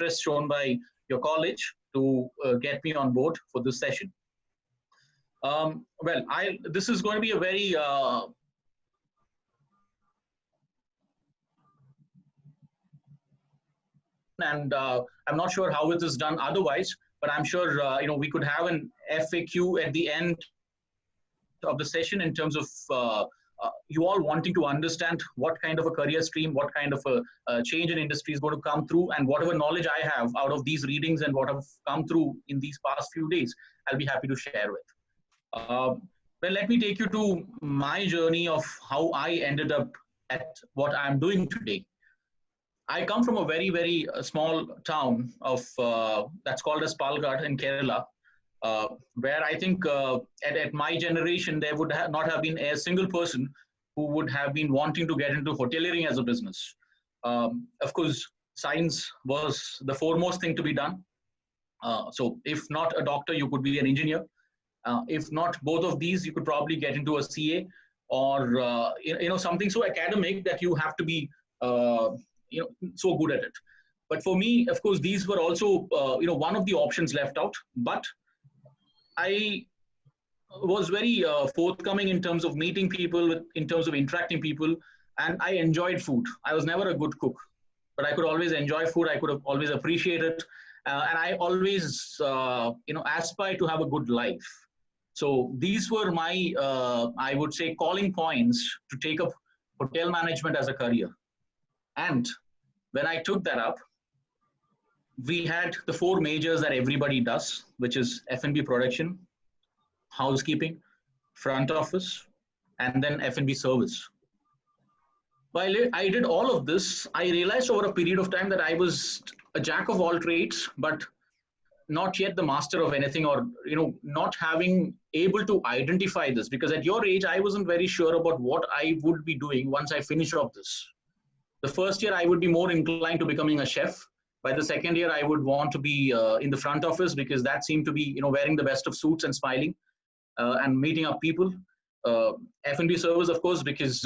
interest shown by your college to get me on board for this session. Well, this is going to be a very and I'm not sure how it is done otherwise, but I'm sure we could have an FAQ at the end of the session in terms of you all wanting to understand what kind of a career stream, what kind of a change in industry is going to come through, and whatever knowledge I have out of these readings and what have come through in these past few days, I'll be happy to share with. Well, let me take you to my journey of how I ended up at what I'm doing today. I come from a very, very small town of that's called as Palghat in Kerala, where I think at my generation, there would not have been a single person who would have been wanting to get into hoteliering as a business. Of course, science was the foremost thing to be done. So if not a doctor, you could be an engineer. If not both of these, you could probably get into a CA or something so academic that you have to be so good at it. But for me, of course, these were also one of the options left out. But I was very forthcoming in terms of meeting people, in terms of interacting people, and I enjoyed food. I was never a good cook, but I could always enjoy food. I could have always appreciate it, and I always aspire to have a good life. So these were my I would say calling points to take up hotel management as a career. And when I took that up, we had the four majors that everybody does, which is F&B production, housekeeping, front office, and then F&B service. While I did all of this, I realized over a period of time that I was a jack of all trades, but not yet the master of anything, or not having able to identify this, because at your age, I wasn't very sure about what I would be doing once I finish off this. The first year, I would be more inclined to becoming a chef. By the second year, I would want to be in the front office, because that seemed to be, wearing the best of suits and smiling and meeting up people. F&B service, of course, because,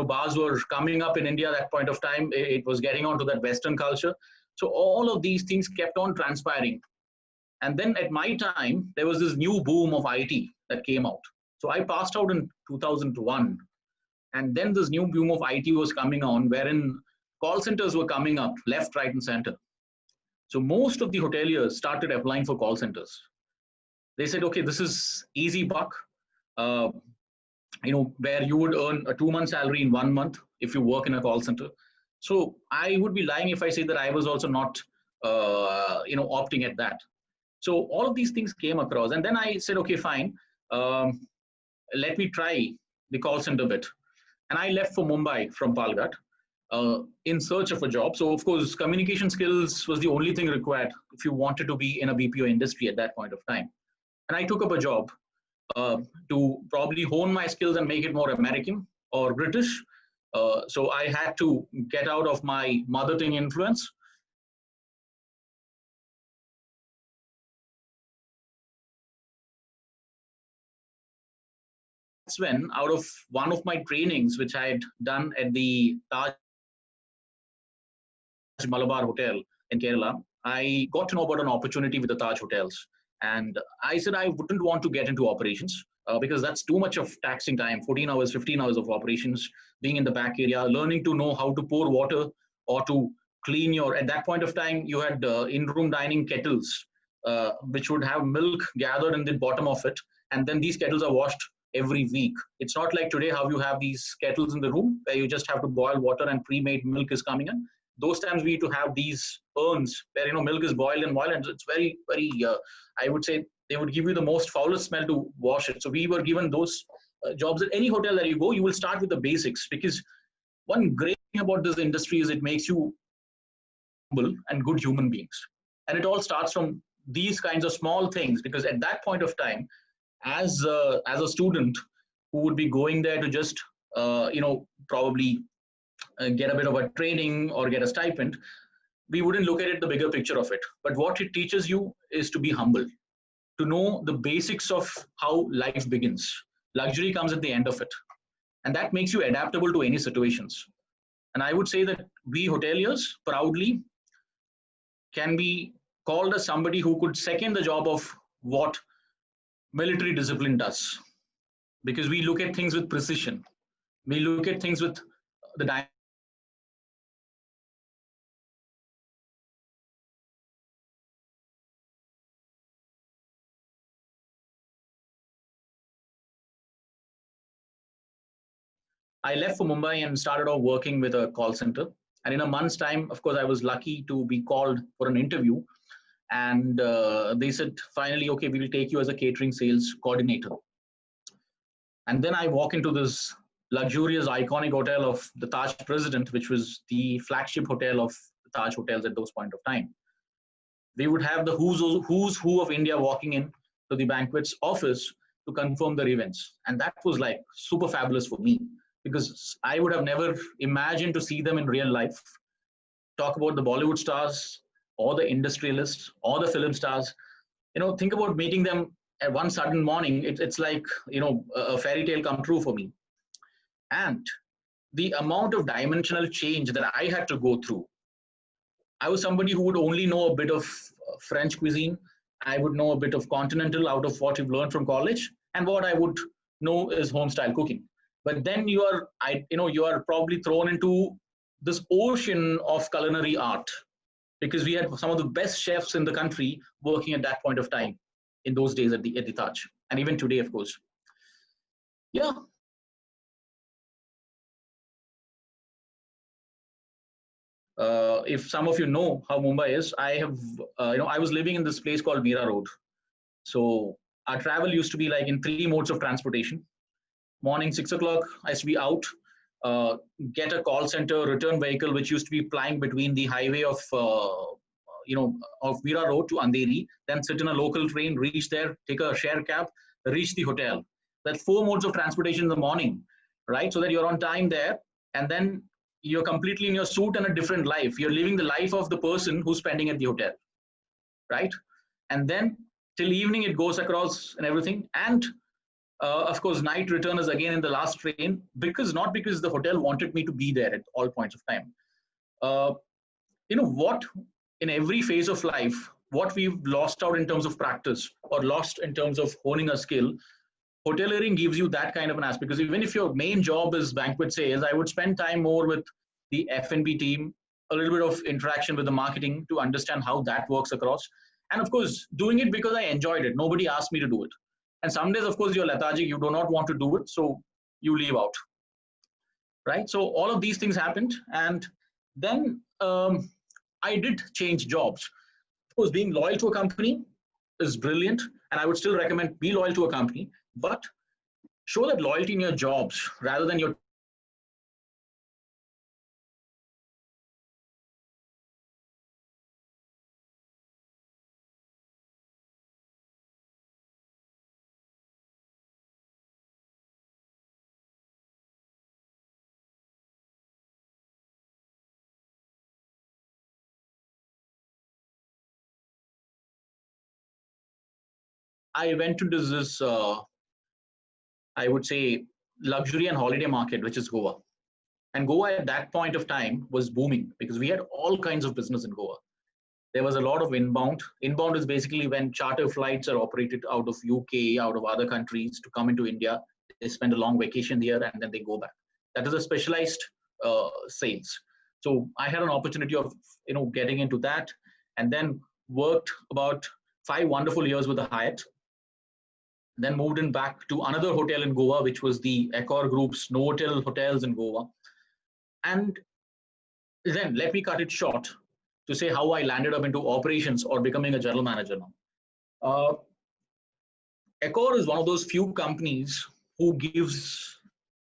bars were coming up in India at that point of time. It was getting onto that Western culture. So all of these things kept on transpiring. And then at my time, there was this new boom of IT that came out. So I passed out in 2001. And then this new boom of IT was coming on, wherein call centers were coming up left, right, and center. So most of the hoteliers started applying for call centers. They said, okay, this is easy buck, where you would earn a 2-month salary in 1 month if you work in a call center. So I would be lying if I say that I was also not, opting at that. So all of these things came across. And then I said, okay, fine, let me try the call center bit. And I left for Mumbai from Palghat in search of a job. So of course, communication skills was the only thing required if you wanted to be in a BPO industry at that point of time. And I took up a job to probably hone my skills and make it more American or British. So I had to get out of my mother tongue influence. That's when, out of one of my trainings, which I had done at the Taj Malabar Hotel in Kerala, I got to know about an opportunity with the Taj Hotels. And I said I wouldn't want to get into operations because that's too much of taxing time, 14 hours, 15 hours of operations, being in the back area, learning to know how to pour water or to clean your, at that point of time, you had in-room dining kettles, which would have milk gathered in the bottom of it. And then these kettles are washed every week. It's not like today how you have these kettles in the room where you just have to boil water and pre-made milk is coming in. Those times we need to have these urns where milk is boiled and it's very, very, I would say they would give you the most foulest smell to wash it. So we were given those jobs. At any hotel that you go, you will start with the basics, because one great thing about this industry is it makes you humble and good human beings. And it all starts from these kinds of small things, because at that point of time, as a student who would be going there to just, probably get a bit of a training or get a stipend, we wouldn't look at it, the bigger picture of it. But what it teaches you is to be humble, to know the basics of how life begins. Luxury comes at the end of it. And that makes you adaptable to any situations. And I would say that we hoteliers proudly can be called as somebody who could second the job of what military discipline does, because we look at things with precision. We look at things with the I left for Mumbai and started off working with a call center. And in a month's time, of course, I was lucky to be called for an interview. And they said, finally, okay, we will take you as a catering sales coordinator. And then I walk into this luxurious, iconic hotel of the Taj President, which was the flagship hotel of the Taj hotels at those point of time. We would have the who's who of India walking in to the banquets office to confirm their events. And that was like super fabulous for me, because I would have never imagined to see them in real life, talk about the Bollywood stars or the industrialists or the film stars. Think about meeting them at one sudden morning. It's like, a fairy tale come true for me. And the amount of dimensional change that I had to go through. I was somebody who would only know a bit of French cuisine. I would know a bit of continental out of what you've learned from college, and what I would know is home style cooking. But then you are probably thrown into this ocean of culinary art, because we had some of the best chefs in the country working at that point of time in those days at the Taj, and even today, of course. Yeah. If some of you know how Mumbai is, I was living in this place called Mira Road. So our travel used to be like in three modes of transportation. Morning 6 o'clock, I used to be out, get a call center return vehicle, which used to be plying between the highway of Mira Road to Andheri, then sit in a local train, reach there, take a share cab, reach the hotel. That's four modes of transportation in the morning, right? So that you're on time there, and then you're completely in your suit and a different life. You're living the life of the person who's spending at the hotel, right? And then till evening it goes across and everything. And of course, night return is again in the last train, not because the hotel wanted me to be there at all points of time. Uh, what in every phase of life, what we've lost out in terms of practice or lost in terms of honing a skill, hoteliering gives you that kind of an aspect. Because even if your main job is banquet sales, I would spend time more with the F&B team, a little bit of interaction with the marketing to understand how that works across. And of course, doing it because I enjoyed it. Nobody asked me to do it. And some days, of course, you're lethargic, you do not want to do it, so you leave out, right? So all of these things happened. And then I did change jobs. Of course, being loyal to a company is brilliant, and I would still recommend be loyal to a company, but show that loyalty in your jobs rather than your I went into this, I would say, luxury and holiday market, which is Goa. And Goa at that point of time was booming because we had all kinds of business in Goa. There was a lot of inbound. Inbound is basically when charter flights are operated out of UK, out of other countries to come into India. They spend a long vacation here and then they go back. That is a specialized sales. So I had an opportunity of getting into that, and then worked about 5 wonderful years with the Hyatt. Then moved in back to another hotel in Goa, which was the Accor Group's Novotel hotels in Goa. And then let me cut it short to say how I landed up into operations or becoming a general manager now. Accor is one of those few companies who gives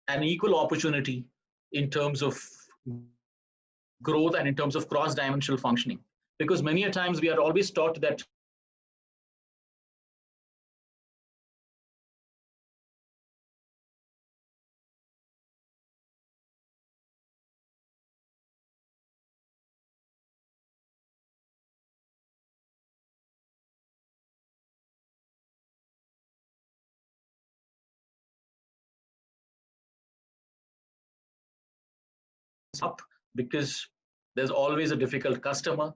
an equal opportunity in terms of growth and in terms of cross-dimensional functioning. Because many a times we are always taught that up because there's always a difficult customer.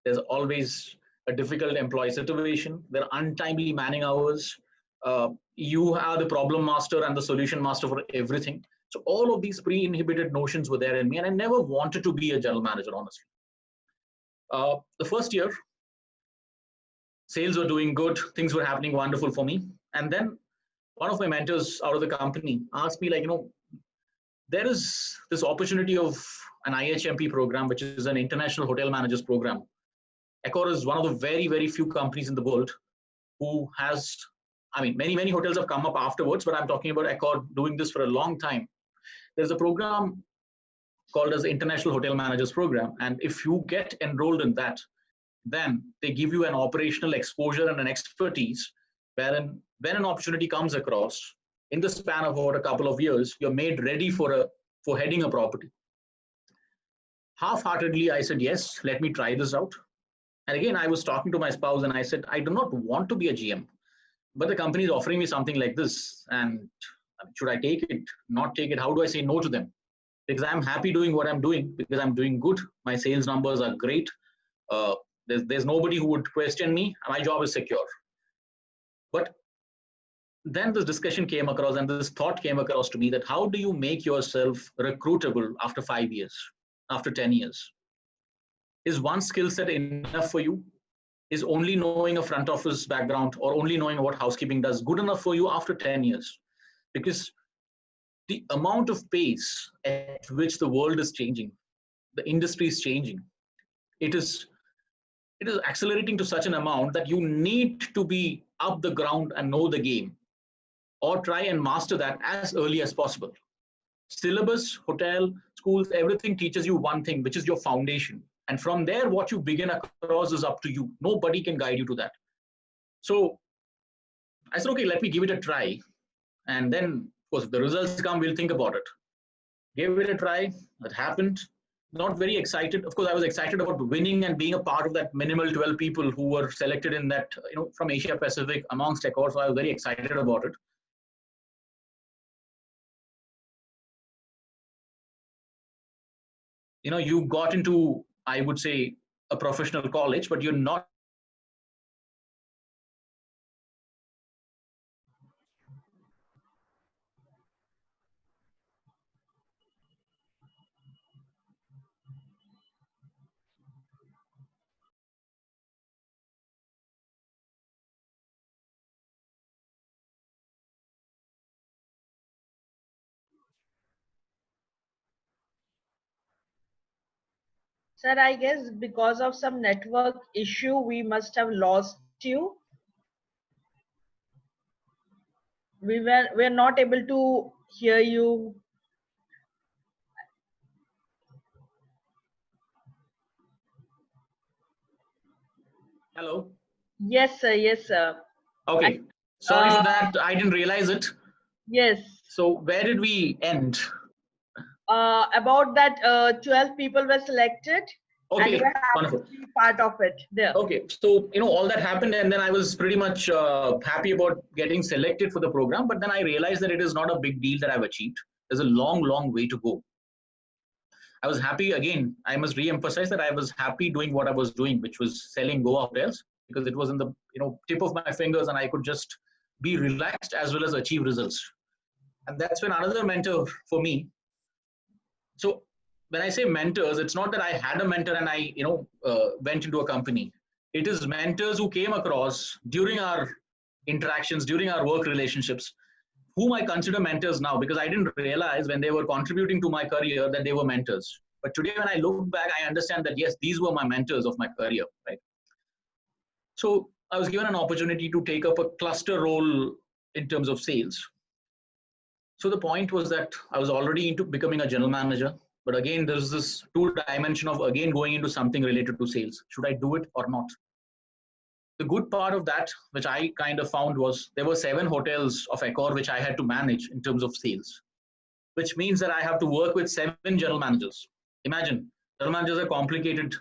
There's always a difficult employee situation. There are untimely manning hours. You are the problem master and the solution master for everything. So all of these pre-inhibited notions were there in me, and I never wanted to be a general manager, honestly. The first year, sales were doing good, things were happening wonderful for me. And then one of my mentors out of the company asked me, like, there is this opportunity of an IHMP program, which is an international hotel managers program. Accor is one of the very, very few companies in the world who has, many hotels have come up afterwards, but I'm talking about Accor doing this for a long time. There's a program called as International Hotel Managers Program. And if you get enrolled in that, then they give you an operational exposure and an expertise wherein when an opportunity comes across, in the span of about a couple of years, you're made ready for heading a property. Half-heartedly, I said, yes, let me try this out. And again, I was talking to my spouse and I said, I do not want to be a GM, but the company is offering me something like this. And should I take it, not take it? How do I say no to them? Because I'm happy doing what I'm doing, because I'm doing good. My sales numbers are great. There's nobody who would question me. My job is secure. But then this discussion came across and this thought came across to me that how do you make yourself recruitable after 5 years, after 10 years? Is one skill set enough for you? Is only knowing a front office background or only knowing what housekeeping does good enough for you after 10 years? Because the amount of pace at which the world is changing, the industry is changing, it is accelerating to such an amount that you need to be up the ground and know the game, or try and master that as early as possible. Syllabus, hotel, schools, everything teaches you one thing, which is your foundation. And from there, what you begin across is up to you. Nobody can guide you to that. So I said, okay, let me give it a try. And then, of course, if the results come, we'll think about it. Gave it a try. It happened. Not very excited. Of course, I was excited about winning and being a part of that minimal 12 people who were selected in that, from Asia Pacific amongst Accor. So I was very excited about it. You got into, I would say, a professional college, but you're not. Sir, I guess because of some network issue, we must have lost you. We're not able to hear you. Hello? Yes, sir. Yes, sir. Okay. Sorry for that. I didn't realize it. Yes. So where did we end? About that 12 people were selected. Okay, and you have wonderful. to be part of it there. Okay, so all that happened, and then I was pretty much happy about getting selected for the program. But then I realized that it is not a big deal that I've achieved. There's a long, long way to go. I was happy again. I must re-emphasize that I was happy doing what I was doing, which was selling Goa hotels, because it was in the tip of my fingers, and I could just be relaxed as well as achieve results. And that's when another mentor for me. So when I say mentors, it's not that I had a mentor and I went into a company. It is mentors who came across during our interactions, during our work relationships, whom I consider mentors now, because I didn't realize when they were contributing to my career that they were mentors. But today when I look back, I understand that yes, these were my mentors of my career, right? So I was given an opportunity to take up a cluster role in terms of sales. So the point was that I was already into becoming a general manager. But again, there's this two dimension of again going into something related to sales. Should I do it or not? The good part of that, which I kind of found, was there were 7 hotels of Accor which I had to manage in terms of sales, which means that I have to work with 7 general managers. Imagine, general managers are complicated,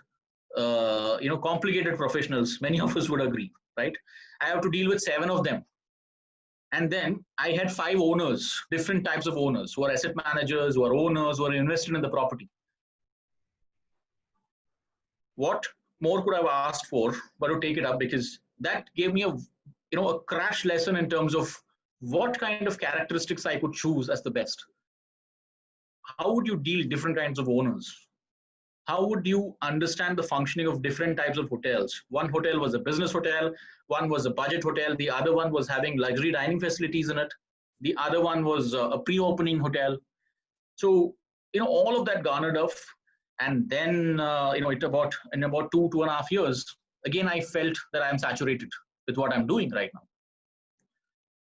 complicated professionals. Many of us would agree, right? I have to deal with 7 of them. And then I had 5 owners, different types of owners, who are asset managers, who are owners, who are invested in the property. What more could I have asked for, but to take it up because that gave me a crash lesson in terms of what kind of characteristics I could choose as the best. How would you deal different kinds of owners? How would you understand the functioning of different types of hotels? One hotel was a business hotel, one was a budget hotel, the other one was having luxury dining facilities in it, the other one was a pre-opening hotel. So all of that garnered up, and then in about 2.5 years, again I felt that I'm saturated with what I'm doing right now.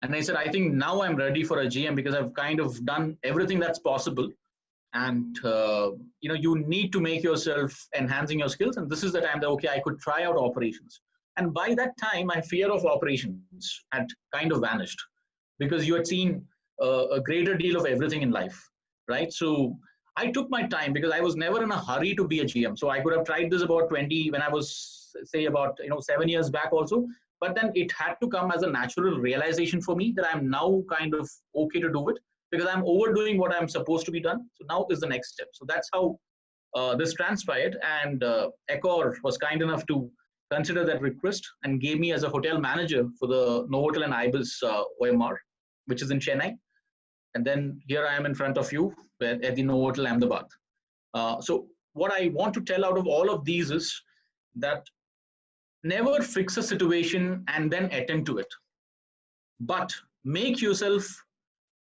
And I said, I think now I'm ready for a GM because I've kind of done everything that's possible. And you need to make yourself enhancing your skills. And this is the time that, okay, I could try out operations. And by that time, my fear of operations had kind of vanished because you had seen a greater deal of everything in life, right? So I took my time because I was never in a hurry to be a GM. So I could have tried this about 20 when I was, say, about 7 years back also. But then it had to come as a natural realization for me that I'm now kind of okay to do it because I'm overdoing what I'm supposed to be done. So now is the next step. So that's how this transpired. And Accor was kind enough to consider that request and gave me as a hotel manager for the Novotel and Ibis OMR, which is in Chennai. And then here I am in front of you at the Novotel Ahmedabad. So what I want to tell out of all of these is that never fix a situation and then attend to it, but make yourself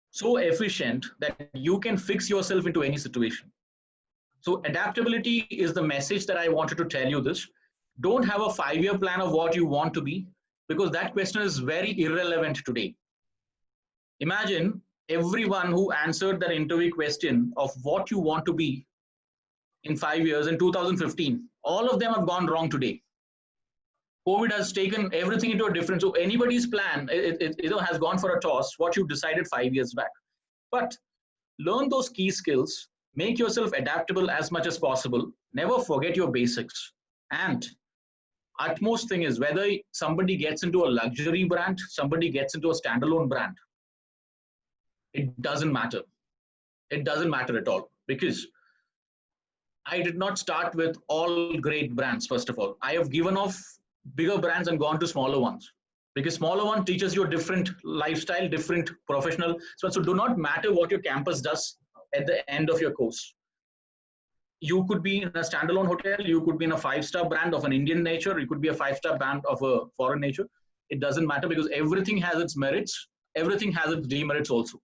so efficient that you can fix yourself into any situation. So adaptability is the message that I wanted to tell you this. Don't have a 5-year plan of what you want to be because that question is very irrelevant today. Imagine everyone who answered that interview question of what you want to be in 5 years in 2015, all of them have gone wrong today. COVID has taken everything into a different, so anybody's plan has gone for a toss, what you decided 5 years back. But learn those key skills, make yourself adaptable as much as possible, never forget your basics. And utmost thing is whether somebody gets into a luxury brand, somebody gets into a standalone brand, it doesn't matter. It doesn't matter at all because I did not start with all great brands. First of all, I have given off bigger brands and gone to smaller ones because smaller one teaches you a different lifestyle, different professional. So do not matter what your campus does at the end of your course. You could be in a standalone hotel, you could be in a 5-star brand of an Indian nature, you could be a 5-star brand of a foreign nature. It doesn't matter because everything has its merits, everything has its demerits also.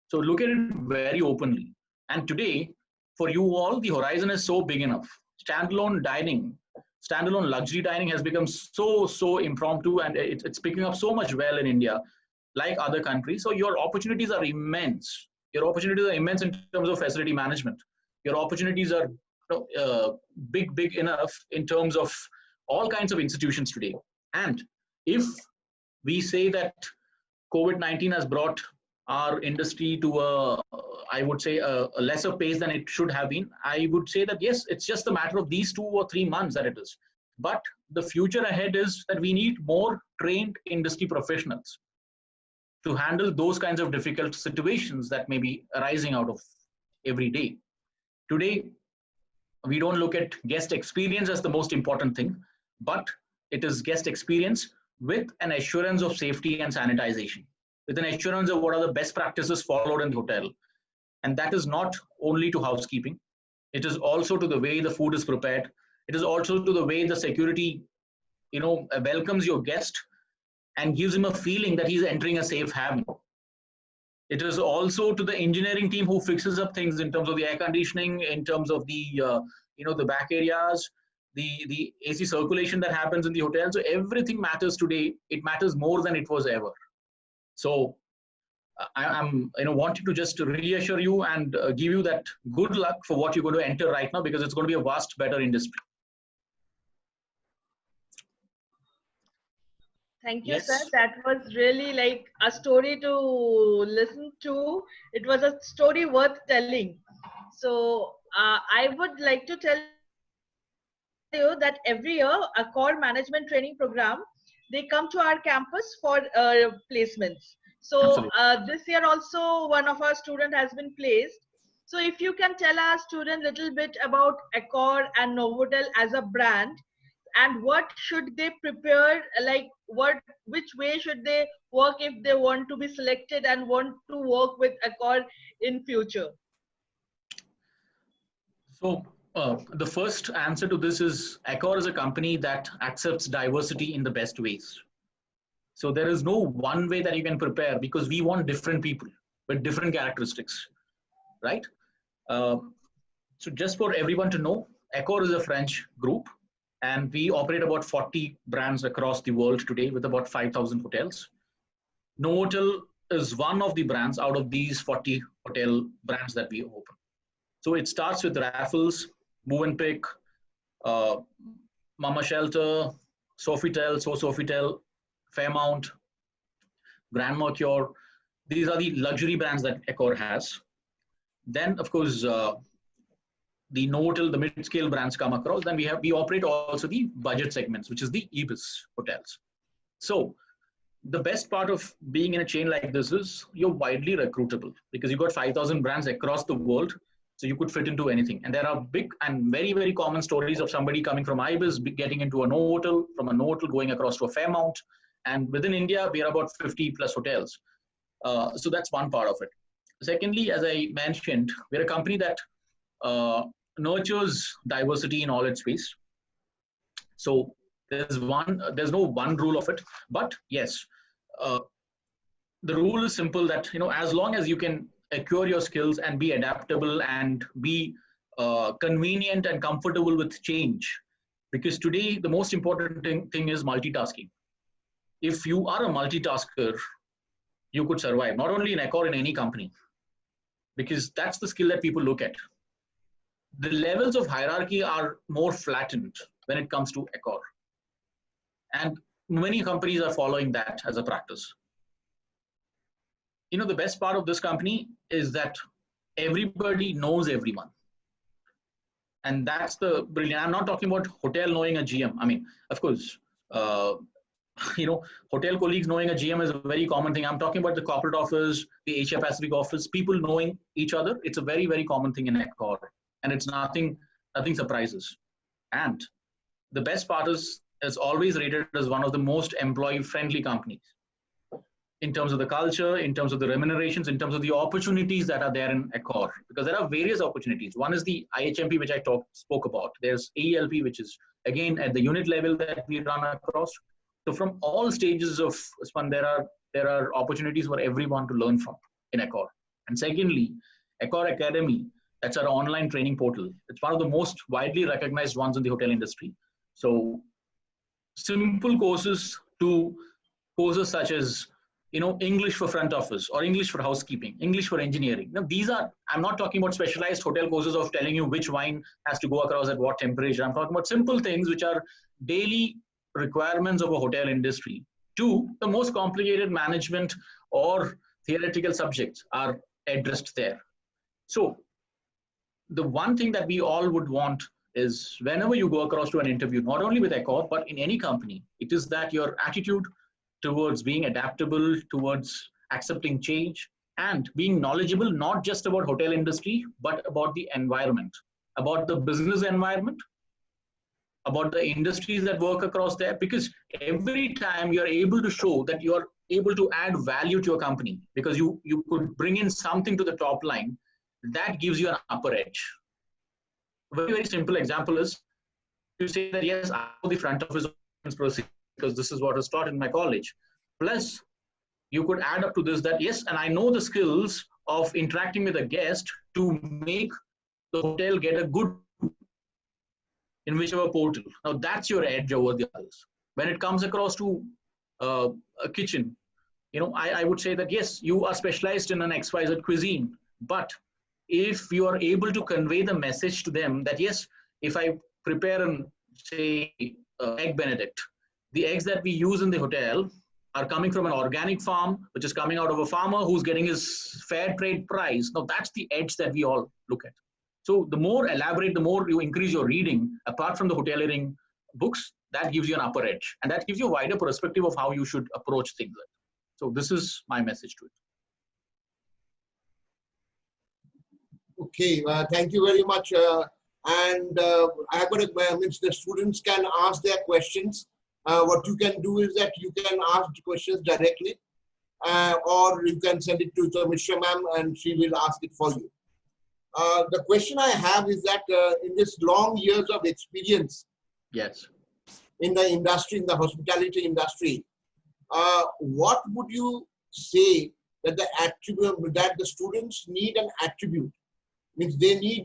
So look at it very openly. And today, for you all, the horizon is so big enough. Standalone dining, standalone luxury dining has become so impromptu, and it's picking up so much well in India, like other countries. So your opportunities are immense. Your opportunities are immense in terms of facility management. Your opportunities are big enough in terms of all kinds of institutions today. And if we say that COVID-19 has brought our industry to I would say a lesser pace than it should have been, I would say that yes, it's just a matter of these 2 or 3 months that it is. But the future ahead is that we need more trained industry professionals to handle those kinds of difficult situations that may be arising out of every day. Today, we don't look at guest experience as the most important thing, but it is guest experience with an assurance of safety and sanitization, with an assurance of what are the best practices followed in the hotel. And that is not only to housekeeping, it is also to the way the food is prepared. It is also to the way the security, welcomes your guest and gives him a feeling that he's entering a safe haven. It is also to the engineering team who fixes up things in terms of the air conditioning, in terms of the, the back areas, the AC circulation that happens in the hotel. So everything matters today. It matters more than it was ever. So I'm wanting to just reassure you and give you that good luck for what you're going to enter right now, because it's going to be a vast, better industry. Thank you, sir. That was really like a story to listen to. It was a story worth telling. So I would like to tell you that every year a core management training program, they come to our campus for placements. So this year also one of our student has been placed. So if you can tell our student little bit about Accor and Novotel as a brand, and what should they prepare, like which way should they work if they want to be selected and want to work with Accor in future? So the first answer to this is Accor is a company that accepts diversity in the best ways. So there is no one way that you can prepare because we want different people with different characteristics, right? Uh, so just for everyone to know, Accor is a French group and we operate about 40 brands across the world today with about 5,000 hotels. Novotel is one of the brands out of these 40 hotel brands that we open. So it starts with Raffles, Movenpick, uh, Mama Shelter, Sofitel, Sofitel, Fairmount, Grand Mercure. These are the luxury brands that Accor has. Then, of course, the Novotel, the mid-scale brands come across. Then we operate also the budget segments, which is the Ibis hotels. So the best part of being in a chain like this is you're widely recruitable because you've got 5,000 brands across the world. So you could fit into anything. And there are big and very, very common stories of somebody coming from Ibis, getting into a Novotel, from a Novotel going across to a Fairmount. And within India, we are about 50 plus hotels. So that's one part of it. Secondly, as I mentioned, we're a company that nurtures diversity in all its ways. So there's no one rule of it, but yes, the rule is simple that, as long as you can acquire your skills and be adaptable and be convenient and comfortable with change, because today the most important thing is multitasking. If you are a multitasker, you could survive, not only in Accor, in any company, because that's the skill that people look at. The levels of hierarchy are more flattened when it comes to Accor. And many companies are following that as a practice. The best part of this company is that everybody knows everyone. And that's the brilliant. I'm not talking about hotel knowing a GM. I mean, of course, hotel colleagues knowing a GM is a very common thing. I'm talking about the corporate office, the Asia Pacific office, people knowing each other. It's a very, very common thing in Accor. And it's nothing surprises. And the best part is it's always rated as one of the most employee-friendly companies in terms of the culture, in terms of the remunerations, in terms of the opportunities that are there in Accor. Because there are various opportunities. One is the IHMP, which I spoke about. There's AELP, which is, again, at the unit level that we run across. So from all stages of SPAN, there are opportunities for everyone to learn from in Accor. And secondly, Accor Academy, that's our online training portal. It's one of the most widely recognized ones in the hotel industry. So simple courses to courses such as, English for front office or English for housekeeping, English for engineering. Now, I'm not talking about specialized hotel courses of telling you which wine has to go across at what temperature. I'm talking about simple things which are daily requirements of a hotel industry. To the most complicated management or theoretical subjects are addressed there. So the one thing that we all would want is whenever you go across to an interview, not only with Accor, but in any company, it is that your attitude towards being adaptable, towards accepting change, and being knowledgeable, not just about hotel industry, but about the environment, about the business environment, about the industries that work across there. Because every time you're able to show that you're able to add value to your company, because you could bring in something to the top line, that gives you an upper edge. A very, very simple example is you say that, yes, I know the front office procedure because this is what was taught in my college. Plus, you could add up to this that, yes, and I know the skills of interacting with a guest to make the hotel get a good in whichever portal. Now, that's your edge over the others. When it comes across to a kitchen, I would say that, yes, you are specialized in an XYZ cuisine, but if you are able to convey the message to them that, yes, if I prepare say, egg Benedict, the eggs that we use in the hotel are coming from an organic farm, which is coming out of a farmer who's getting his fair trade price. Now, that's the edge that we all look at. So the more elaborate, the more you increase your reading, apart from the hoteliering books, that gives you an upper edge. And that gives you a wider perspective of how you should approach things. So this is my message to it. Okay, thank you very much. And I have got means the students can ask their questions. What you can do is that you can ask the questions directly, or you can send it to Mr. Ma'am and she will ask it for you. The question I have is that in this long years of experience, yes, in the industry, in the hospitality industry, what would you say that the attribute that the students need an attribute? Means they need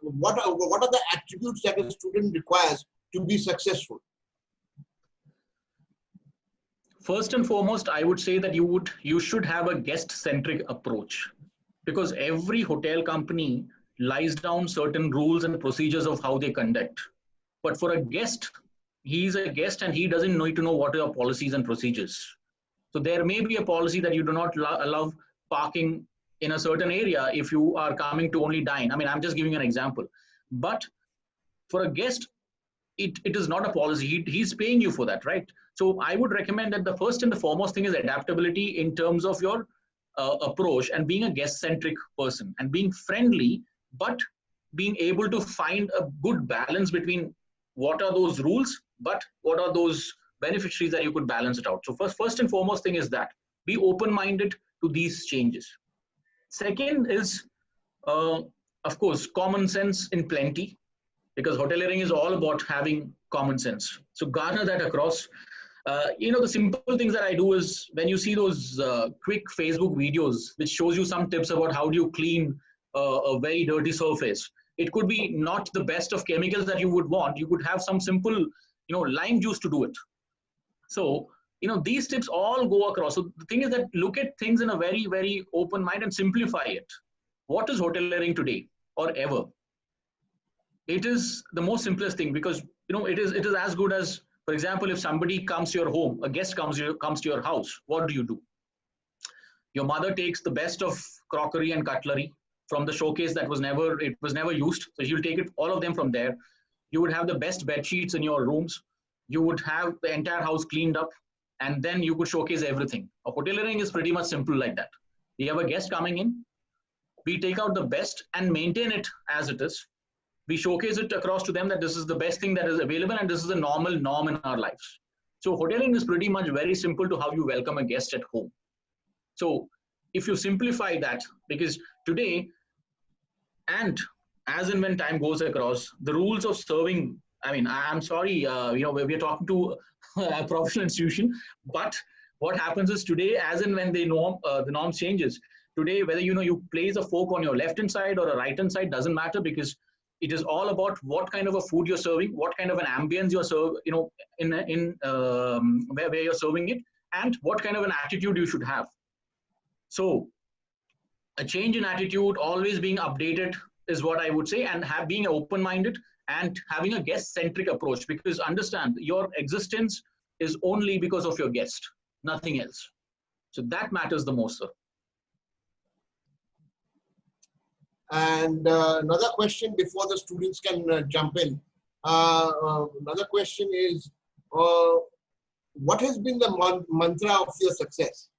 what are the attributes that a student requires to be successful? First and foremost, I would say that you should have a guest-centric approach, because every hotel company lies down certain rules and procedures of how they conduct. But for a guest, he's a guest and he doesn't need to know what are policies and procedures. So there may be a policy that you do not allow parking in a certain area if you are coming to only dine. I mean, I'm just giving an example. But for a guest, it is not a policy. He's paying you for that, right? So I would recommend that the first and the foremost thing is adaptability in terms of your approach and being a guest-centric person and being friendly, but being able to find a good balance between what are those rules, but what are those beneficiaries that you could balance it out. So first and foremost thing is that be open-minded to these changes. Second is, of course, common sense in plenty, because hoteliering is all about having common sense. So garner that across. The simple things that I do is when you see those quick Facebook videos, which shows you some tips about how do you clean a very dirty surface. It could be not the best of chemicals that you would want. You could have some simple, lime juice to do it. So, these tips all go across. So the thing is that look at things in a very, very open mind and simplify it. What is hoteliering today or ever? It is the most simplest thing, because, it is as good as, for example, if somebody comes to your home, a guest comes to your house, what do? Your mother takes the best of crockery and cutlery from the showcase that was never used. So she'll take all of them from there. You would have the best bed sheets in your rooms. You would have the entire house cleaned up, and then you could showcase everything. A hoteliering is pretty much simple like that. We have a guest coming in. We take out the best and maintain it as it is. We showcase it across to them that this is the best thing that is available and this is the normal norm in our lives. So hoteling is pretty much very simple to how you welcome a guest at home. So if you simplify that, because today, and as and when time goes across, the rules of serving, I mean, I'm sorry, we're talking to a professional institution, but what happens is today, as and when the norm changes, today, whether, you place a fork on your left-hand side or a right-hand side, doesn't matter, because it is all about what kind of a food you're serving, what kind of an ambience you're serving, where you're serving it, and what kind of an attitude you should have. So a change in attitude, always being updated is what I would say, and being open-minded and having a guest-centric approach, because understand your existence is only because of your guest, nothing else. So that matters the most, sir. And another question before the students can jump in. Another question is, what has been the mantra of your success?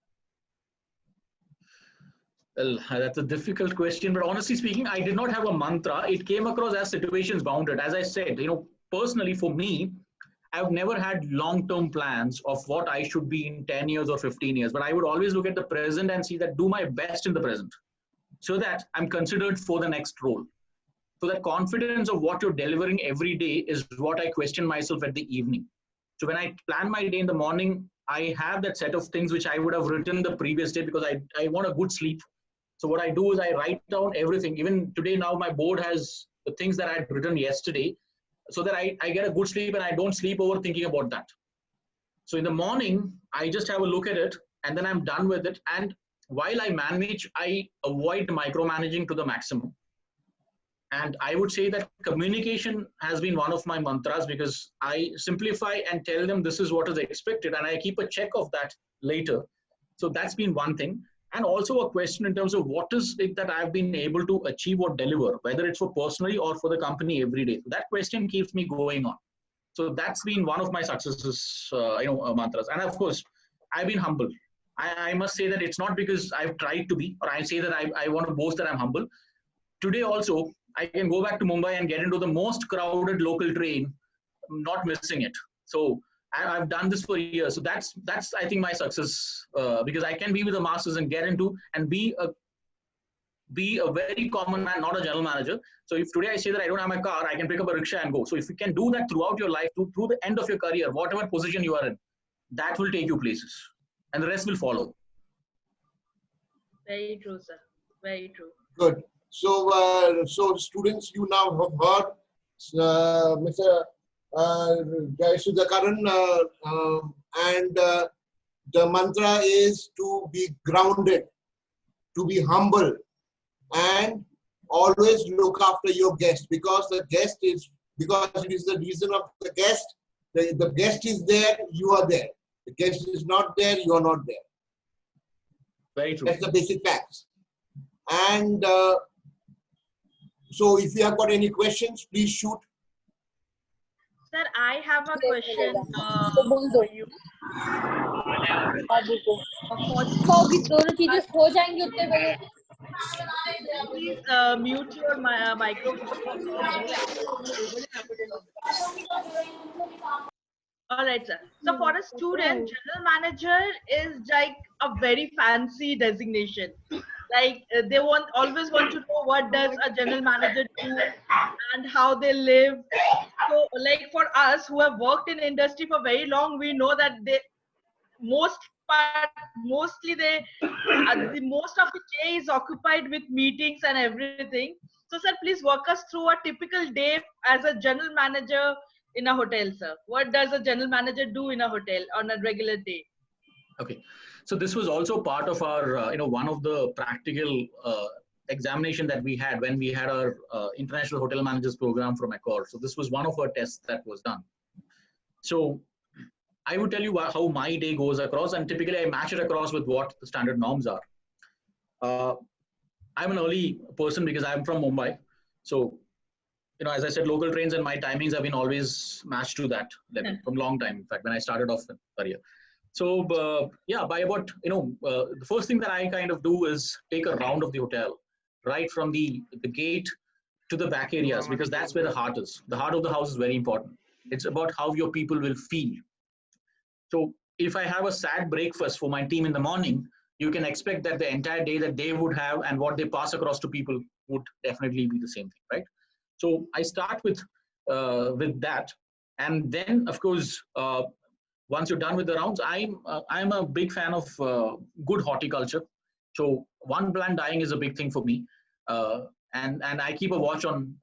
Well, that's a difficult question, but honestly speaking, I did not have a mantra. It came across as situations bounded. As I said, personally for me, I've never had long-term plans of what I should be in 10 years or 15 years, but I would always look at the present and see that do my best in the present, so that I'm considered for the next role. So that confidence of what you're delivering every day is what I question myself at the evening. So when I plan my day in the morning, I have that set of things which I would have written the previous day, because I want a good sleep. So what I do is I write down everything. Even today now, my board has the things that I had written yesterday, so that I get a good sleep and I don't sleep over thinking about that. So in the morning, I just have a look at it and then I'm done with it. And while I manage, I avoid micromanaging to the maximum. And I would say that communication has been one of my mantras, because I simplify and tell them this is what is expected, and I keep a check of that later. So that's been one thing. And also a question in terms of what is it that I've been able to achieve or deliver, whether it's for personally or for the company every day. So that question keeps me going on. So that's been one of my successes, mantras. And of course, I've been humble. I must say that it's not because I've tried to be, or I say that I want to boast that I'm humble. Today also, I can go back to Mumbai and get into the most crowded local train, not missing it. So I've done this for years. So that's I think my success, because I can be with the masses and get into and be a very common man, not a general manager. So if today I say that I don't have my car, I can pick up a rickshaw and go. So if you can do that throughout your life, through the end of your career, whatever position you are in, that will take you places, and the rest will follow. Very true, sir. Very true. Good. So, so students, you now have heard Mr. Jay Sudhakaran, and the mantra is to be grounded, to be humble, and always look after your guest, because the guest is, because it is the reason of the guest. The guest is there, you are there. The guest is not there, you are not there. Very true. That's the basic facts. And so if you have got any questions, please shoot. Sir, I have a question for you. Please mute your microphone. All right, sir. So for a student, general manager is like a very fancy designation. Like they always want to know what does a general manager do and how they live. So like for us who have worked in industry for very long, we know that mostly the most of the day is occupied with meetings and everything. So sir, please walk us through a typical day as a general manager in a hotel, sir. What does a general manager do in a hotel on a regular day? Okay, so this was also part of our, one of the practical examination that we had when we had our International Hotel Managers Program from Accor. So this was one of our tests that was done. So I would tell you how my day goes across, and typically I match it across with what the standard norms are. I'm an early person because I'm from Mumbai. So, as I said, local trains and my timings have been always matched to that level from long time. In fact, when I started off in career. So, by about, the first thing that I kind of do is take a round of the hotel, right from the gate to the back areas, because that's where the heart is. The heart of the house is very important. It's about how your people will feel. So if I have a sad breakfast for my team in the morning, you can expect that the entire day that they would have and what they pass across to people would definitely be the same thing, right? So I start with that, and then of course, once you're done with the rounds, I'm a big fan of good horticulture. So one plant dying is a big thing for me, and I keep a watch on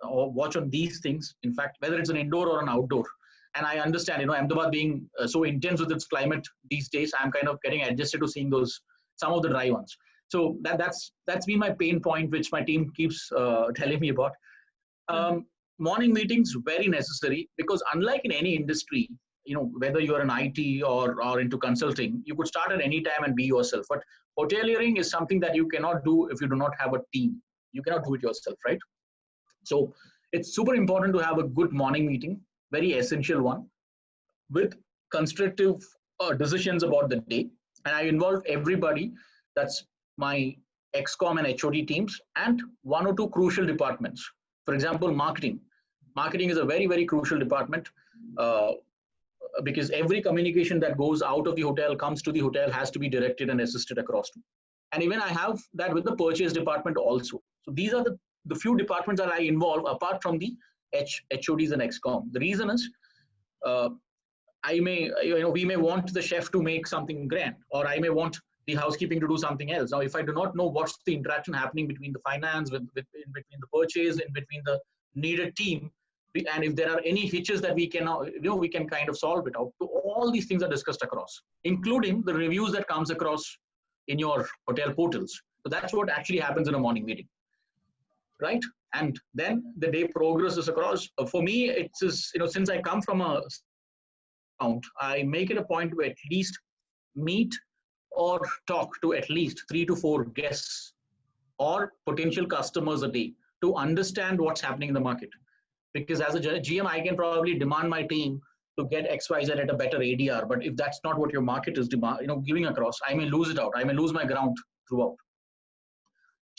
these things. In fact, whether it's an indoor or an outdoor. And I understand, Ahmedabad being so intense with its climate these days, I'm kind of getting adjusted to seeing some of the dry ones. So that's been my pain point, which my team keeps telling me about. Morning meetings, very necessary, because unlike in any industry, whether you're in IT or into consulting, you could start at any time and be yourself. But hoteliering is something that you cannot do if you do not have a team. You cannot do it yourself, right? So it's super important to have a good morning meeting. Very essential one, with constructive decisions about the day. And I involve everybody. That's my XCOM and HOD teams and one or two crucial departments. For example, marketing. Marketing is a very, very crucial department because every communication that goes out of the hotel, comes to the hotel, has to be directed and assisted across to. And even I have that with the purchase department also. So these are the few departments that I involve apart from the HODs and XCOM. The reason is, we may want the chef to make something grand, or I may want the housekeeping to do something else. Now, if I do not know what's the interaction happening between the finance, in between the purchase, in between the needed team, and if there are any hitches that we can kind of solve it out. So all these things are discussed across, including the reviews that comes across in your hotel portals. So that's what actually happens in a morning meeting, right? And then the day progresses across. For me, it's just, since I come from a account, I make it a point to at least meet or talk to at least 3 to 4 guests or potential customers a day to understand what's happening in the market. Because as a GM, I can probably demand my team to get XYZ at a better ADR. But if that's not what your market is giving across, I may lose it out. I may lose my ground throughout.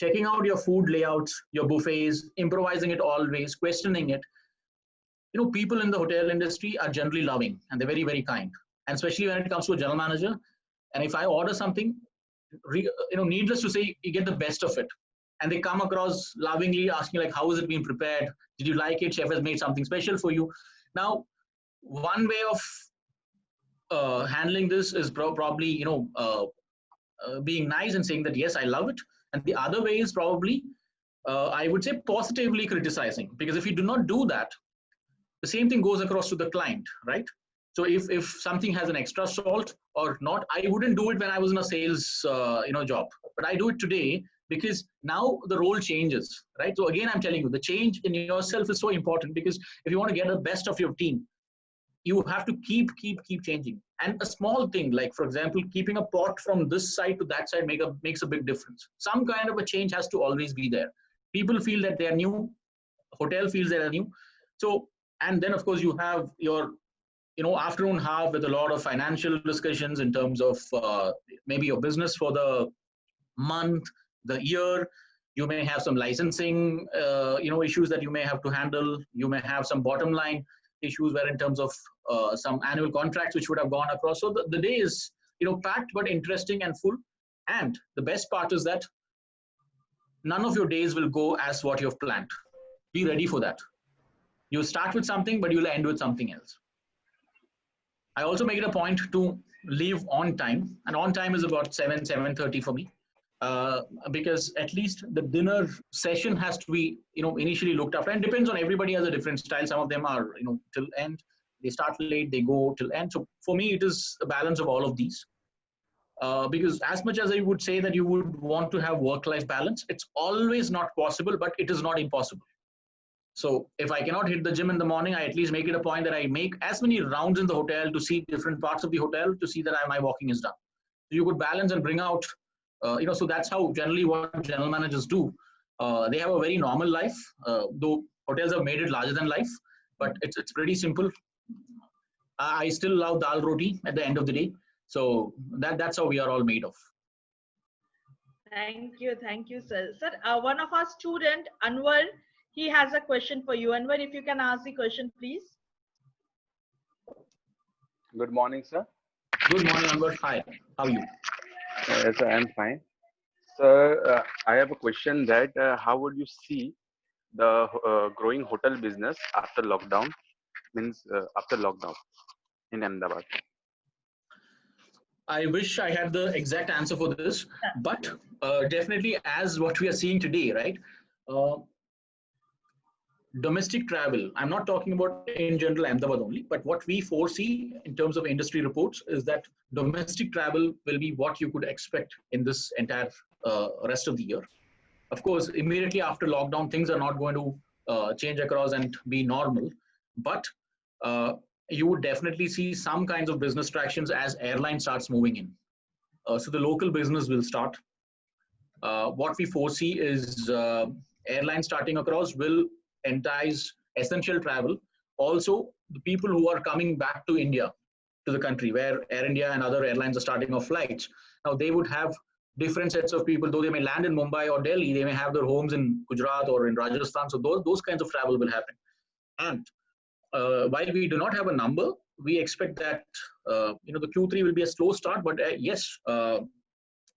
checking out your food layouts, your buffets, improvising it always, questioning it. People in the hotel industry are generally loving and they're very, very kind. And especially when it comes to a general manager. And if I order something, needless to say, you get the best of it. And they come across lovingly asking like, how is it being prepared? Did you like it? Chef has made something special for you. Now, one way of handling this is probably, being nice and saying that, yes, I love it. And the other way is probably, I would say, positively criticizing. Because if you do not do that, the same thing goes across to the client, right? So if something has an extra salt or not, I wouldn't do it when I was in a sales, job. But I do it today because now the role changes, right? So again, I'm telling you, the change in yourself is so important because if you want to get the best of your team, you have to keep changing. And a small thing, like for example, keeping a pot from this side to that side makes a big difference. Some kind of a change has to always be there. People feel that they are new. Hotel feels they are new. So, and then of course you have your, afternoon half with a lot of financial discussions in terms of maybe your business for the month, the year. You may have some licensing, issues that you may have to handle. You may have some bottom line issues where in terms of some annual contracts which would have gone across. So the day is, packed but interesting and full. And the best part is that none of your days will go as what you've planned. Be ready for that. You start with something, but you'll end with something else. I also make it a point to leave on time. And on time is about 7:30 for me. Because at least the dinner session has to be, initially looked after. And depends on everybody has a different style. Some of them are, till end. They start late, they go till end. So for me, it is a balance of all of these. Because as much as I would say that you would want to have work-life balance, it's always not possible, but it is not impossible. So if I cannot hit the gym in the morning, I at least make it a point that I make as many rounds in the hotel to see different parts of the hotel to see that my walking is done. So you could balance and bring out, so that's how generally what general managers do. They have a very normal life, though hotels have made it larger than life, but it's pretty simple. I still love dal roti at the end of the day. So that's how we are all made of. Thank you, sir. Sir, one of our student, Anwar, he has a question for you. Anwar, if you can ask the question, please. Good morning, sir. Good morning, Anwar. Hi, how are you? Yes, I am fine. Sir, I have a question that how would you see the growing hotel business after lockdown, after lockdown in Ahmedabad? I wish I had the exact answer for this, but definitely as what we are seeing today, right? Domestic travel, I'm not talking about in general Ahmedabad only, but what we foresee in terms of industry reports is that domestic travel will be what you could expect in this entire rest of the year. Of course, immediately after lockdown, things are not going to change across and be normal, but you would definitely see some kinds of business tractions as airline starts moving in. So the local business will start. What we foresee is airlines starting across will entice essential travel. Also, the people who are coming back to India, to the country where Air India and other airlines are starting off flights. Now they would have different sets of people, though they may land in Mumbai or Delhi, they may have their homes in Gujarat or in Rajasthan. So those kinds of travel will happen. And while we do not have a number, we expect that the Q3 will be a slow start, but yes,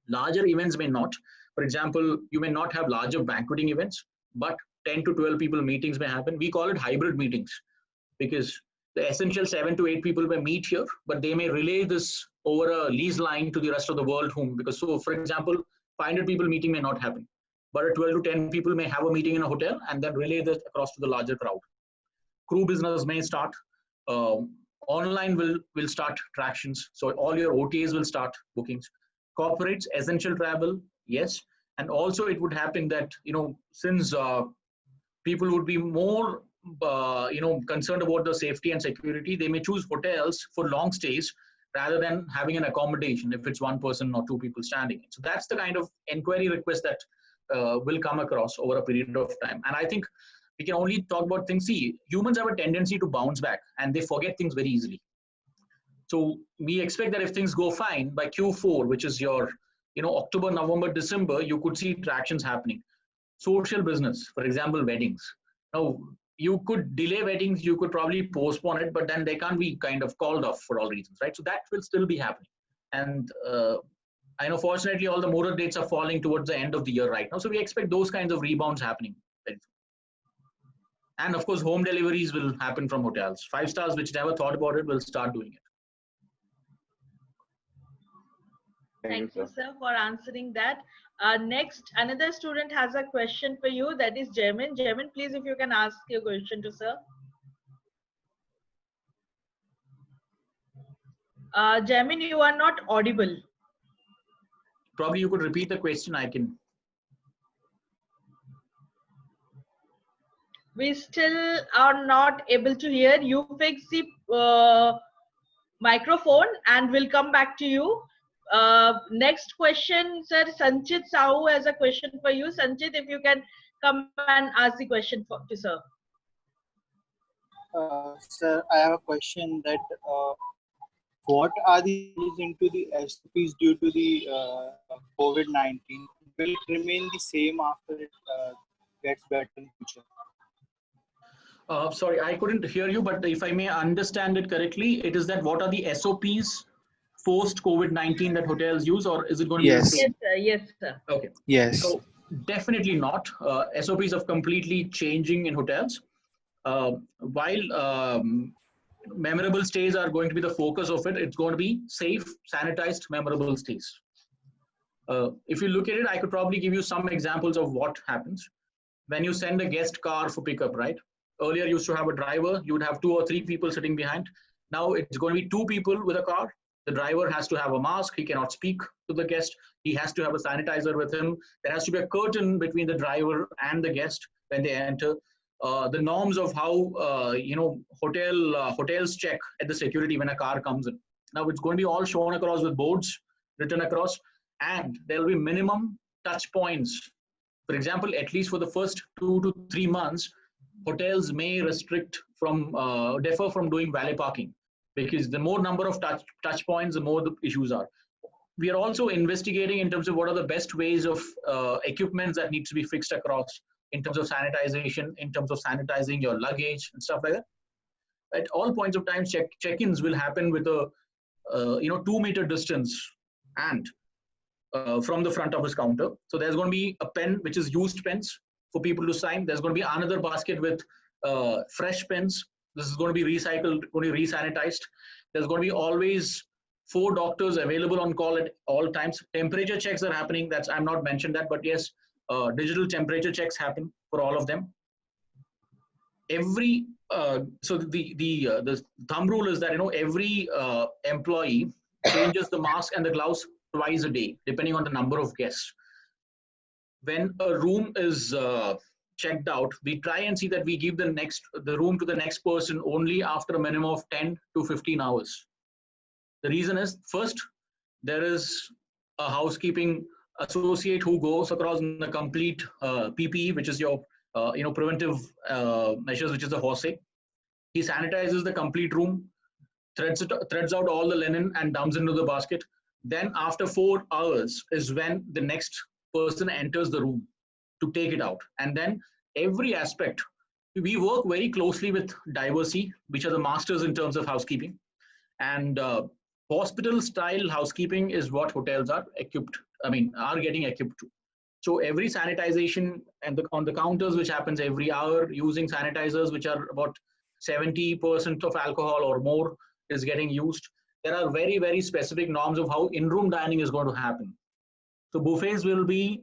larger events may not. For example, you may not have larger banqueting events, but 10 to 12 people meetings may happen. We call it hybrid meetings because the essential 7 to 8 people may meet here, but they may relay this over a lease line to the rest of the world because so for example, 500 people meeting may not happen, but a 12 to 10 people may have a meeting in a hotel and then relay this across to the larger crowd. Crew business may start. Online will start tractions. So all your OTAs will start bookings. Corporates, essential travel, yes. And also it would happen that, since people would be more, concerned about the safety and security, they may choose hotels for long stays rather than having an accommodation if it's one person or two people standing. So that's the kind of inquiry request that will come across over a period of time. And I think we can only talk about things. See, humans have a tendency to bounce back and they forget things very easily. So we expect that if things go fine by Q4, which is your October, November, December, you could see tractions happening. Social business, for example, weddings. Now, you could delay weddings, you could probably postpone it, but then they can't be kind of called off for all reasons, right? So that will still be happening. And I know, fortunately, all the Muhurat dates are falling towards the end of the year right now. So we expect those kinds of rebounds happening. And of course, home deliveries will happen from hotels. 5 stars, which never thought about it, will start doing it. Thank you, sir, for answering that. Next, another student has a question for you. That is Jamin. Jamin, please, if you can ask your question to sir. Jamin, you are not audible. Probably you could repeat the question. I can. We still are not able to hear you. Fix the microphone and we'll come back to you. Next question, sir. Sanchit Sahu has a question for you. Sanchit, if you can come and ask the question to sir. Sir, I have a question that what are the changes into the SOPs due to the COVID-19? Will it remain the same after it gets better in future? Sorry, I couldn't hear you, but if I may understand it correctly, it is that what are the SOPs post COVID-19 that hotels use, or is it going to be the same? Yes, sir. Yes, sir. Okay. Yes. So definitely not. SOPs are completely changing in hotels. While memorable stays are going to be the focus of it, it's going to be safe, sanitized, memorable stays. If you look at it, I could probably give you some examples of what happens when you send a guest car for pickup, right? Earlier, you used to have a driver. You would have 2 or 3 people sitting behind. Now it's going to be 2 people with a car. The driver has to have a mask. He cannot speak to the guest. He has to have a sanitizer with him. There has to be a curtain between the driver and the guest when they enter. The norms of how hotels check at the security when a car comes in. Now it's going to be all shown across with boards written across, and there will be minimum touch points. For example, at least for the first 2 to 3 months, hotels may defer from doing valet parking, because the more number of touch points, the more the issues are. We are also investigating in terms of what are the best ways of equipments that needs to be fixed across, in terms of sanitization, in terms of sanitizing your luggage and stuff like that. At all points of time, check-ins will happen with a 2-meter distance and from the front office counter. So there's going to be a pen, which is used pens for people to sign. There's going to be another basket with fresh pens. This is going to be recycled, going to be resanitized. There's going to be always 4 doctors available on call at all times. Temperature checks are happening. I'm not mentioned that, but yes, digital temperature checks happen for all of them. So the thumb rule is that every employee changes the mask and the gloves twice a day, depending on the number of guests. When a room is checked out, we try and see that we give the room to the next person only after a minimum of 10 to 15 hours. The reason is, first, there is a housekeeping associate who goes across in the complete PPE, which is your preventive measures, which is the HOSE. He sanitizes the complete room, threads out all the linen and dumps into the basket. Then after 4 hours is when the next person enters the room to take it out. And then every aspect, we work very closely with Diversey, which are the masters in terms of housekeeping. And hospital style housekeeping is what hotels are getting equipped to. So every sanitization and on the counters, which happens every hour, using sanitizers, which are about 70% of alcohol or more, is getting used. There are very, very specific norms of how in-room dining is going to happen. So buffets will be,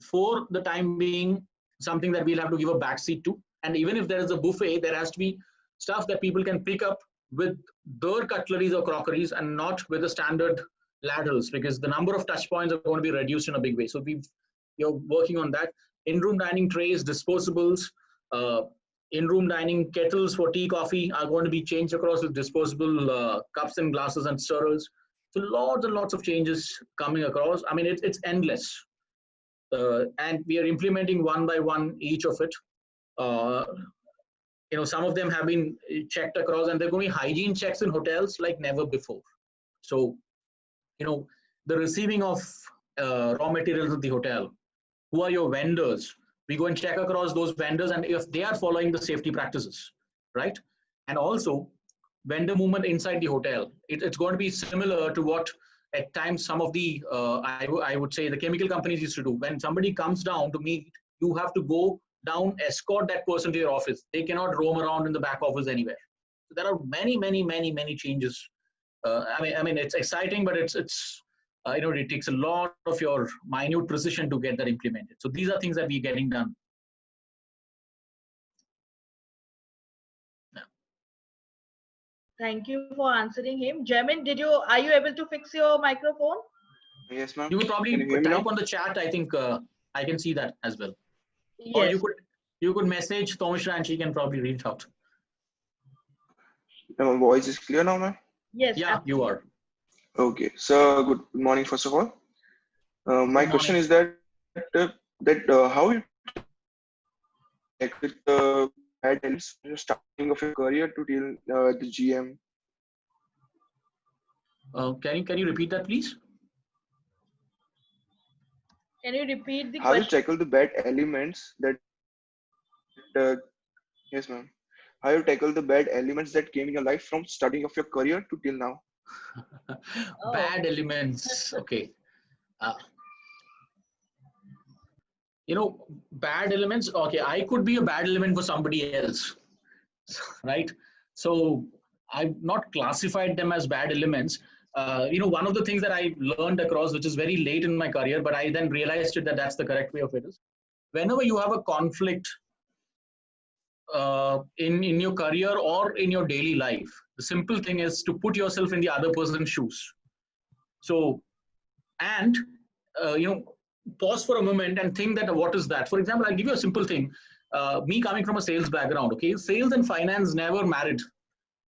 for the time being, something that we'll have to give a backseat to. And even if there is a buffet, there has to be stuff that people can pick up with their cutleries or crockeries and not with the standard ladders, because the number of touch points are going to be reduced in a big way. So we're working on that. In-room dining trays, disposables, in-room dining kettles for tea, coffee are going to be changed across with disposable cups and glasses and stirrers. So lots and lots of changes coming across. I mean, it's endless. And we are implementing one by one each of it. Some of them have been checked across, and there are going to be hygiene checks in hotels like never before. So, the receiving of raw materials at the hotel. Who are your vendors? We go and check across those vendors and if they are following the safety practices, right? And also vendor movement inside the hotel. It's going to be similar to what at times some of the, I would say the chemical companies used to do. When somebody comes down to meet, you have to go down, escort that person to your office. They cannot roam around in the back office anywhere. So there are many changes. I mean, it's exciting, but it's it takes a lot of your minute precision to get that implemented. So these are things that we're getting done. Thank you for answering him. Jamin, are you able to fix your microphone? Yes, ma'am. You could probably Can you type on the chat. I think I can see that as well. Yes. Or you could message Tomishra and she can probably reach out. My voice is clear now, ma'am? Yes. Yeah, you are. Okay. So good morning, first of all. My question is that how you tackle the bad elements from the starting of your career to till the GM. Can you repeat that, please? Can you repeat the How you question? tackle the bad elements that yes, ma'am. How you tackle the bad elements that came in your life from starting of your career to till now? Bad elements. Okay. Bad elements. Okay, I could be a bad element for somebody else, right? So I've not classified them as bad elements. One of the things that I learned across, which is very late in my career, but I then realized that that's the correct way of it is, whenever you have a conflict in your career or in your daily life, the simple thing is to put yourself in the other person's shoes. So, and pause for a moment and think that what is that? For example, I'll give you a simple thing. Me coming from a sales background, okay, sales and finance never married.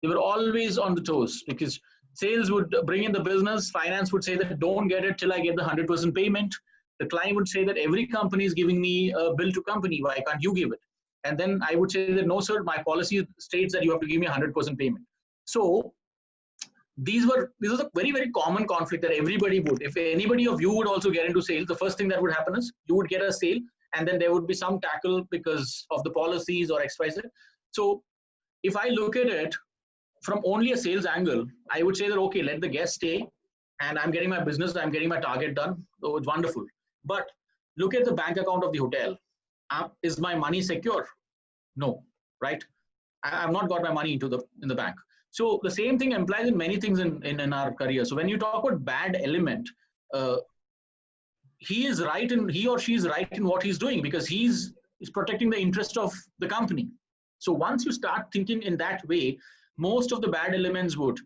They were always on the toes because sales would bring in the business. Finance would say that don't get it till I get the 100% payment. The client would say that every company is giving me a bill to company. Why can't you give it? And then I would say that no, sir, my policy states that you have to give me 100% payment. So these were a very common conflict that everybody would. If anybody of you would also get into sales, the first thing that would happen is you would get a sale, and then there would be some tackle because of the policies or XYZ. So if I look at it from only a sales angle, I would say that, okay, let the guest stay and I'm getting my business, I'm getting my target done. So it's wonderful. But look at the bank account of the hotel. Is my money secure? No, right? I've not got my money in the bank. So the same thing applies in many things in our career. So when you talk about bad element, he or she is right in what he's doing because he's protecting the interest of the company. So once you start thinking in that way, most of the bad elements would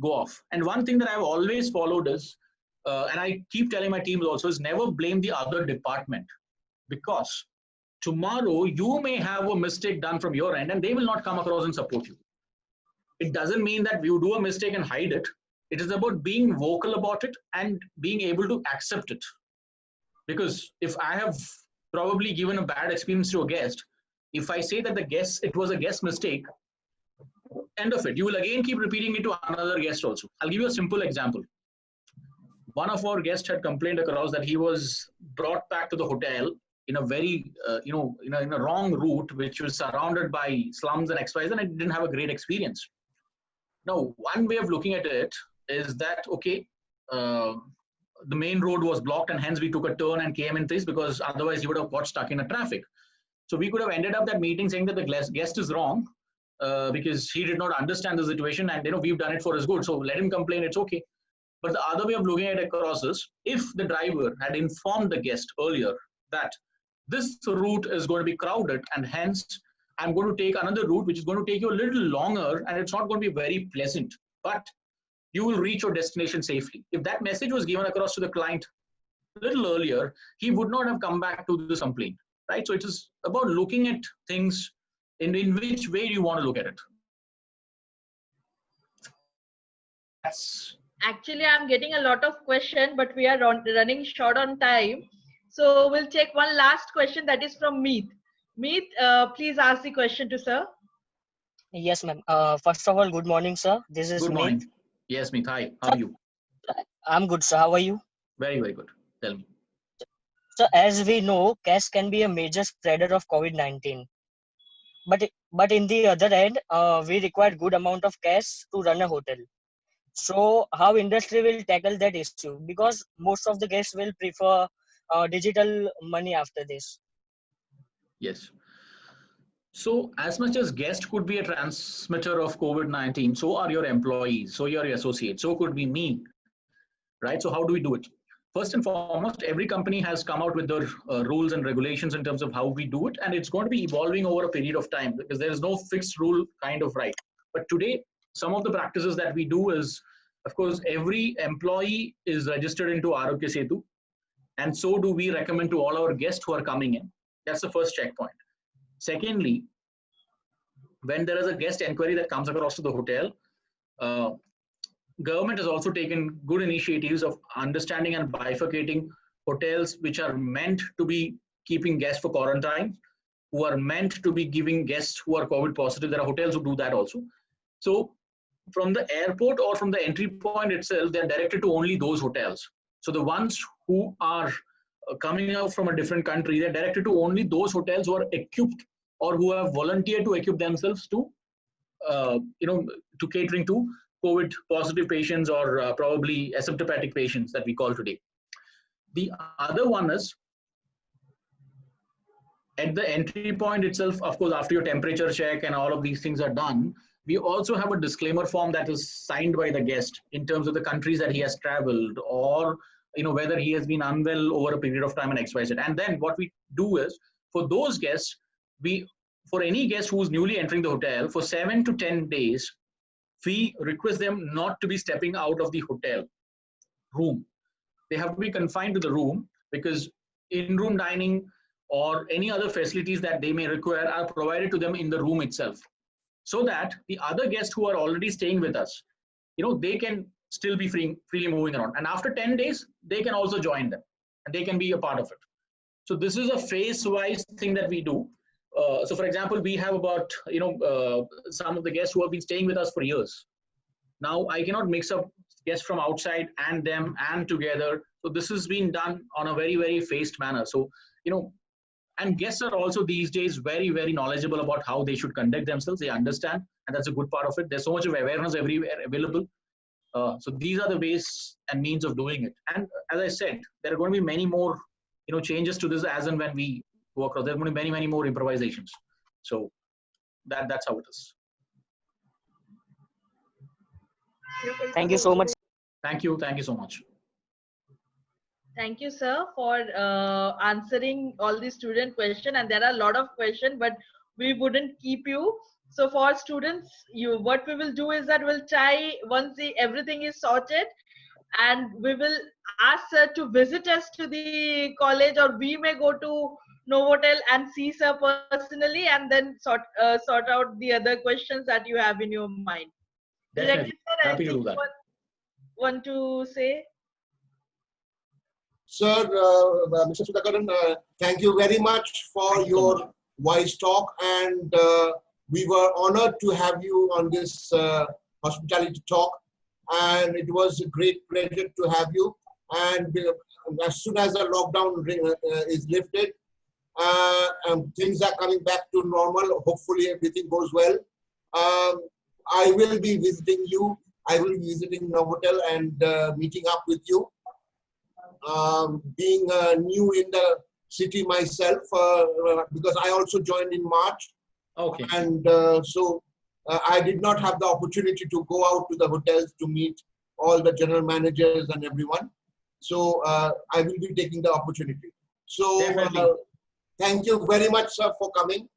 go off. And one thing that I've always followed is, and I keep telling my teams also, is never blame the other department, because tomorrow you may have a mistake done from your end and they will not come across and support you. It doesn't mean that you do a mistake and hide it. It is about being vocal about it and being able to accept it. Because if I have probably given a bad experience to a guest, if I say that it was a guest mistake, end of it. You will again keep repeating it to another guest also. I'll give you a simple example. One of our guests had complained across that he was brought back to the hotel in a very, in a wrong route, which was surrounded by slums and XYZ, and it didn't have a great experience. Now, one way of looking at it is that, okay, the main road was blocked and hence we took a turn and came in this because otherwise he would have got stuck in a traffic. So we could have ended up that meeting saying that the guest is wrong because he did not understand the situation and we've done it for his good. So let him complain, it's okay. But the other way of looking at it across is, if the driver had informed the guest earlier that this route is going to be crowded and hence I'm going to take another route which is going to take you a little longer and it's not going to be very pleasant, but you will reach your destination safely. If that message was given across to the client a little earlier, he would not have come back to this complaint, right? So it is about looking at things in which way you want to look at it. Actually, I'm getting a lot of questions, but we are running short on time. So we'll take one last question that is from Meet. Meet, please ask the question to sir. Yes, ma'am. First of all, good morning, sir. This is Good morning. Meet. Yes, Meet. Hi. How are you? I'm good, sir. How are you? Very, very good. Tell me. So as we know, cash can be a major spreader of COVID-19. But in the other end, we require good amount of cash to run a hotel. So how industry will tackle that issue? Because most of the guests will prefer digital money after this. Yes. So as much as guest could be a transmitter of COVID-19, so are your employees, so your associates, so could be me, right? So how do we do it? First and foremost, every company has come out with their rules and regulations in terms of how we do it, and it's going to be evolving over a period of time because there is no fixed rule kind of right. But today, some of the practices that we do is, of course, every employee is registered into Arogya Setu, and so do we recommend to all our guests who are coming in. That's the first checkpoint. Secondly, when there is a guest inquiry that comes across to the hotel, government has also taken good initiatives of understanding and bifurcating hotels which are meant to be keeping guests for quarantine, who are meant to be giving guests who are COVID positive. There are hotels who do that also. So from the airport or from the entry point itself, they're directed to only those hotels. So the ones who are coming out from a different country, they're directed to only those hotels who are equipped or who have volunteered to equip themselves to, to catering to COVID positive patients or probably asymptomatic patients that we call today. The other one is at the entry point itself, of course, after your temperature check and all of these things are done, we also have a disclaimer form that is signed by the guest in terms of the countries that he has traveled or whether he has been unwell over a period of time and XYZ. And then what we do is for those guests, for any guest who is newly entering the hotel, for 7 to 10 days, we request them not to be stepping out of the hotel room. They have to be confined to the room because in-room dining or any other facilities that they may require are provided to them in the room itself, so that the other guests who are already staying with us, they can still be freely moving around. And after 10 days, they can also join them and they can be a part of it. So this is a phase-wise thing that we do. So for example, we have about, some of the guests who have been staying with us for years. Now I cannot mix up guests from outside and them and together. So this has been done on a very, very phased manner. So, and guests are also these days very, very knowledgeable about how they should conduct themselves. They understand, and that's a good part of it. There's so much of awareness everywhere available. So these are the ways and means of doing it. And as I said, there are going to be many more, changes to this as and when we go across. There are going to be many, many more improvisations. So that's how it is. Thank you so much. Thank you. Thank you so much. Thank you, sir, for answering all the student questions. And there are a lot of questions, but we wouldn't keep you. So for students, what we will do is that we'll try once everything is sorted, and we will ask sir to visit us to the college, or we may go to Novotel and see sir personally, and then sort out the other questions that you have in your mind. Definitely. Happy to do that. Want to say? Sir, Mr. Sudhakaran, thank you very much for your wise talk, and we were honored to have you on this hospitality talk, and it was a great pleasure to have you. And as soon as the lockdown is lifted, things are coming back to normal. Hopefully everything goes well. I will be visiting you. I will be visiting Novotel and meeting up with you. Being new in the city myself, because I also joined in March. Okay. And so I did not have the opportunity to go out to the hotels to meet all the general managers and everyone. So I will be taking the opportunity. So thank you very much, sir, for coming,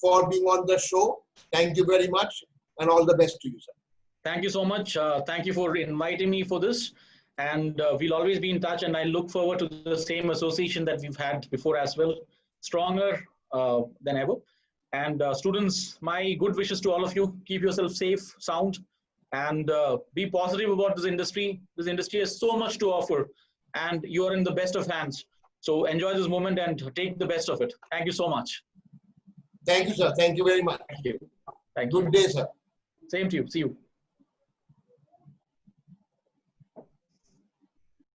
for being on the show. Thank you very much, and all the best to you, sir. Thank you so much. Thank you for inviting me for this. And we'll always be in touch, and I look forward to the same association that we've had before as well, stronger than ever. And students, my good wishes to all of you. Keep yourself safe, sound, and be positive about this industry. This industry has so much to offer, and you are in the best of hands. So enjoy this moment and take the best of it. Thank you so much. Thank you, sir. Thank you very much. Thank you. Thank you. Good day, sir. Same to you. See you.